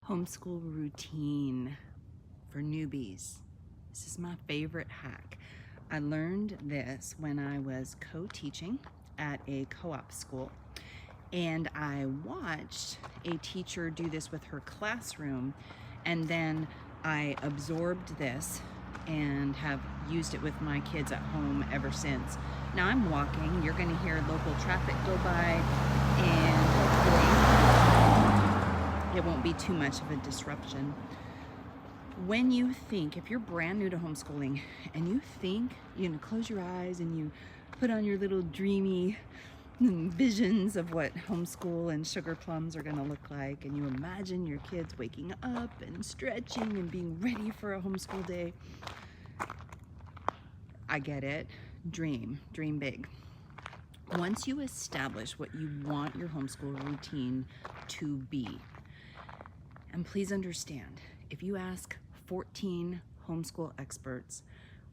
Homeschool routine for newbies. This is my favorite hack. I learned this when I was co-teaching at a co-op school, and I watched a teacher do this with her classroom, and then I absorbed this and have used it with my kids at home ever since. Now I'm walking, you're going to hear local traffic go by, and hopefully it won't be too much of a disruption. When you think, if you're brand new to homeschooling and you think, close your eyes and you put on your little dreamy visions of what homeschool and sugar plums are going to look like, and you imagine your kids waking up and stretching and being ready for a homeschool day. I get it. Dream big. Once you establish what you want your homeschool routine to be, and please understand, if you ask 14 homeschool experts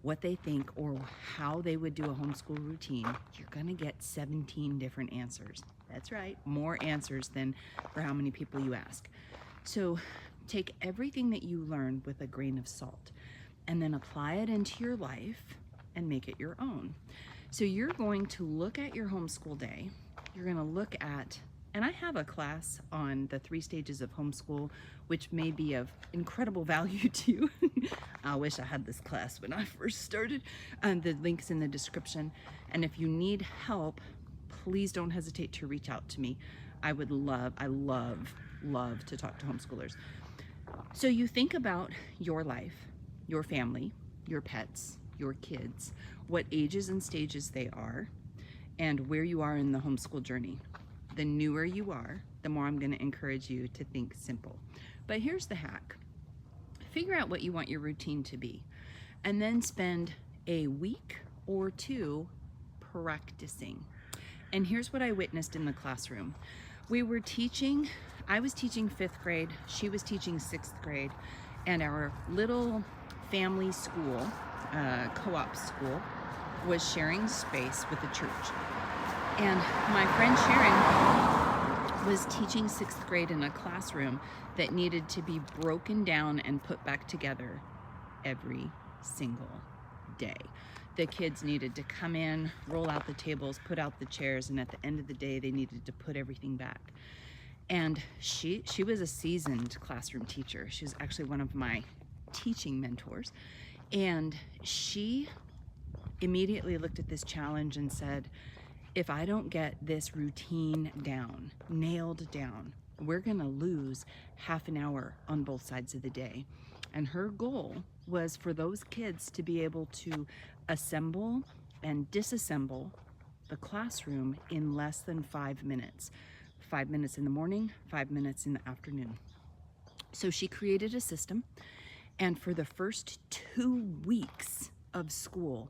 what they think or how they would do a homeschool routine, you're gonna get 17 different answers. That's right, more answers than for how many people you ask. So take everything that you learn with a grain of salt and then apply it into your life and make it your own. So you're going to look at your homeschool day, you're gonna look at, and I have a class on the 3 stages of homeschool, which may be of incredible value to you. I wish I had this class when I first started. The link's in the description. And if you need help, please don't hesitate to reach out to me. I love to talk to homeschoolers. So you think about your life, your family, your pets, your kids, what ages and stages they are, and where you are in the homeschool journey. The newer you are, the more I'm going to encourage you to think simple. But here's the hack. Figure out what you want your routine to be, and then spend a week or 2 practicing. And here's what I witnessed in the classroom. I was teaching 5th grade, she was teaching 6th grade, and our little family school, co-op school, was sharing space with the church. And my friend Sharon was teaching 6th grade in a classroom that needed to be broken down and put back together every single day. The kids needed to come in, roll out the tables, put out the chairs, and at the end of the day, they needed to put everything back. And she was a seasoned classroom teacher. She was actually one of my teaching mentors. And she immediately looked at this challenge and said, if I don't get this routine down, nailed down, we're gonna lose half an hour on both sides of the day. And her goal was for those kids to be able to assemble and disassemble the classroom in less than 5 minutes. 5 minutes in the morning, 5 minutes in the afternoon. So she created a system, and for the first 2 weeks of school,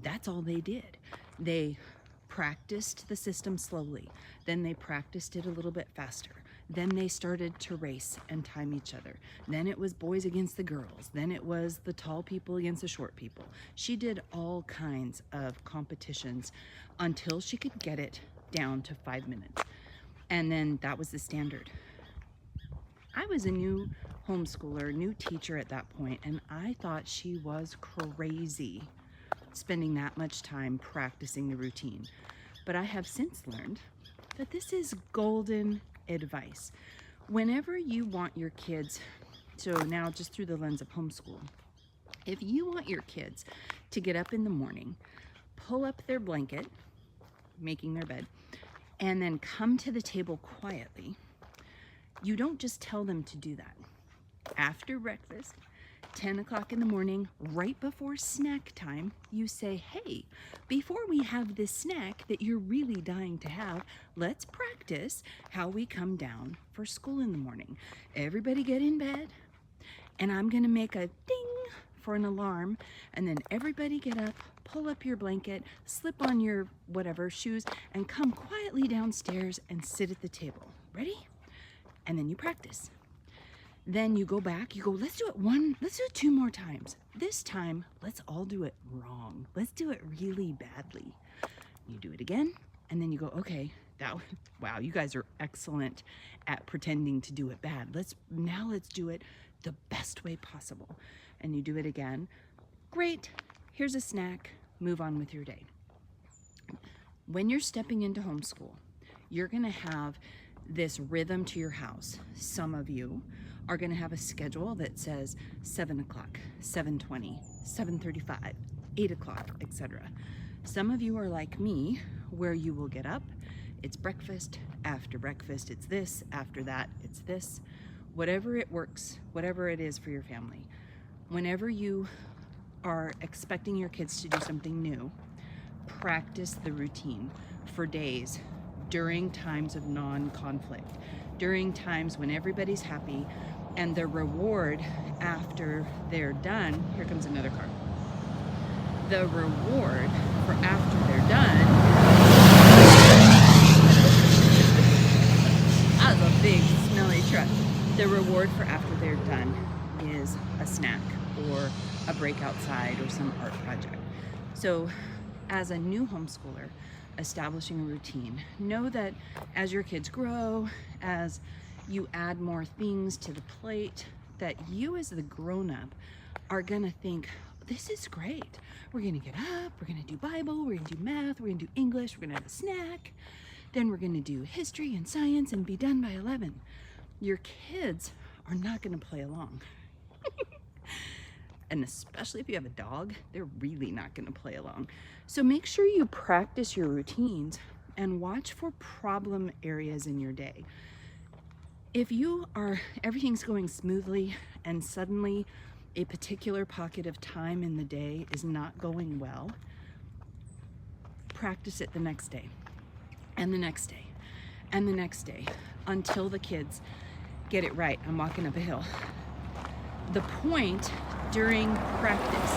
that's all they did. They practiced the system slowly, then they practiced it a little bit faster, then they started to race and time each other, then it was boys against the girls, then it was the tall people against the short people. She did all kinds of competitions until she could get it down to 5 minutes, and then that was the standard. I was a new homeschooler, new teacher at that point, and I thought she was crazy spending that much time practicing the routine. But I have since learned that this is golden advice. Whenever you want your kids, so now just through the lens of homeschool, if you want your kids to get up in the morning, pull up their blanket, making their bed, and then come to the table quietly, you don't just tell them to do that. After breakfast, 10 o'clock in the morning, right before snack time, you say, hey, before we have this snack that you're really dying to have, let's practice how we come down for school in the morning. Everybody get in bed, and I'm gonna make a ding for an alarm, and then everybody get up, pull up your blanket, slip on your whatever shoes, and come quietly downstairs and sit at the table. Ready? And then you practice. Then you go back, you go, let's do it 2 more times. This time, let's all do it wrong. Let's do it really badly. You do it again, and then you go, okay, wow, you guys are excellent at pretending to do it bad. Let's do it the best way possible. And you do it again. Great, here's a snack, move on with your day. When you're stepping into homeschool, you're gonna have this rhythm to your house. Some of you are gonna have a schedule that says 7 o'clock, 7:20, 7:35, 8 o'clock, etc. Some of you are like me, where you will get up, it's breakfast, after breakfast it's this, after that it's this, whatever it works, whatever it is for your family. Whenever you are expecting your kids to do something new, practice the routine for days during times of non-conflict, during times when everybody's happy, and the reward after they're done, here comes another car. The reward for after they're done, that was a big smelly truck. The reward for after they're done is a snack or a break outside or some art project. So as a new homeschooler, establishing a routine, know that as your kids grow, as you add more things to the plate, that you as the grown-up are gonna think, this is great. We're gonna get up, we're gonna do Bible, we're gonna do math, we're gonna do English, we're gonna have a snack, then we're gonna do history and science and be done by 11. Your kids are not gonna play along. And especially if you have a dog, they're really not gonna play along. So make sure you practice your routines and watch for problem areas in your day. If everything's going smoothly and suddenly a particular pocket of time in the day is not going well, practice it the next day, and the next day, and the next day, until the kids get it right. I'm walking up a hill. The point during practice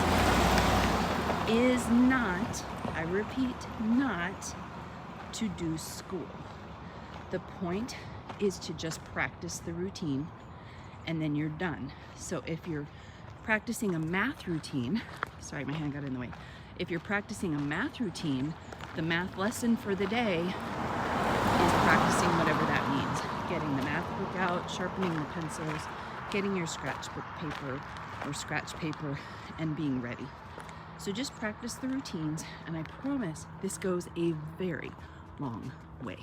is not, I repeat, not to do school. The point is to just practice the routine and then you're done. So if you're practicing a math routine, sorry, my hand got in the way. If you're practicing a math routine, the math lesson for the day is practicing whatever that means. Getting the math book out, sharpening the pencils, getting your scratchbook paper or scratch paper, and being ready. So just practice the routines, and I promise this goes a very long way.